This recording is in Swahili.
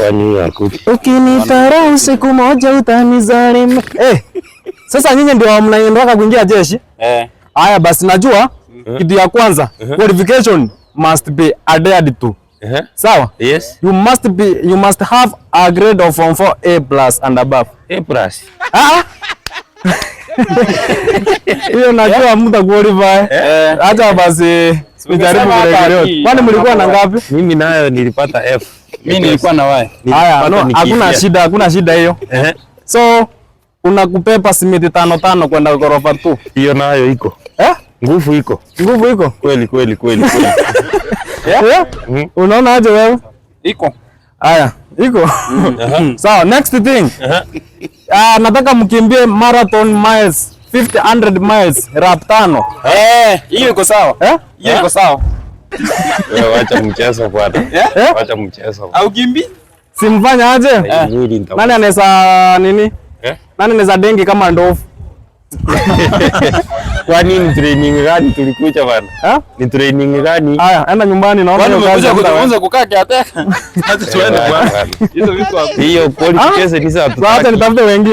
kwani yakudi. Ukinitara siku moja utanizalima. Sasa nyinyi ndio mnaenda kuingia jeshi? Haya basi najua kitu ya kwanza qualification must be adhered to. Sawa? Yes. You must have a grade of form 4A+ and above. A+. Hiyo najua mtu qualify. Acha basi nijaribu kurejelea. Kwani mlikuwa na ngapi? Mimi nayo nilipata F. Mimi nilikuwa na Y. Haya, no, hakuna shida hiyo. So unakupepa simiti 5 kwenda ghorofa 2. Hiyo nayo iko. Nguvu iko. Nguvu iko? Kweli. Unaona aje wewe? Iko. Haya, iko. Sawa, next thing. Nataka mkimbie marathon miles, 100 miles, rap 5. Hiyo iko sawa. Hiyo iko sawa. Wewe acha mchezo bwana. Acha mchezo. Au kimbi? Simfanya aje? Nani anaweza nini? Nani anaweza dengi kama ndovu? Kwa nini training gani tulikuja bwana? Ni training gani? Haya, enda nyumbani naona hiyo kazi. Kuanza kukaa kiateka. Hata tuende bwana. Hizo vitu hapo. Hiyo qualification ni sawa. Sasa nitafute wengine.